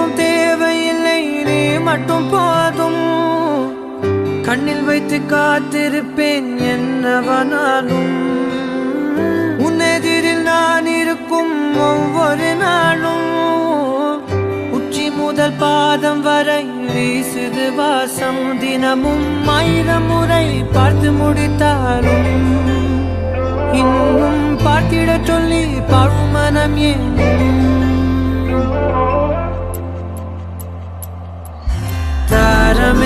எதுவும் தேவையில்லை, நீ மட்டும் போதும். கண்ணில் வைத்து காத்திருப்பேன் என்னவனாலும். உன்னெதிரில் நான் இருக்கும் ஒவ்வொரு நாளும். உச்சி முதல் பாதம் வரை வீசுது வாசம். தினமும் 1000 முறை பார்த்து முடித்தாலும் இன்னும் பார்த்திட சொல்லி பழுமனம் ஏன்? தாரம்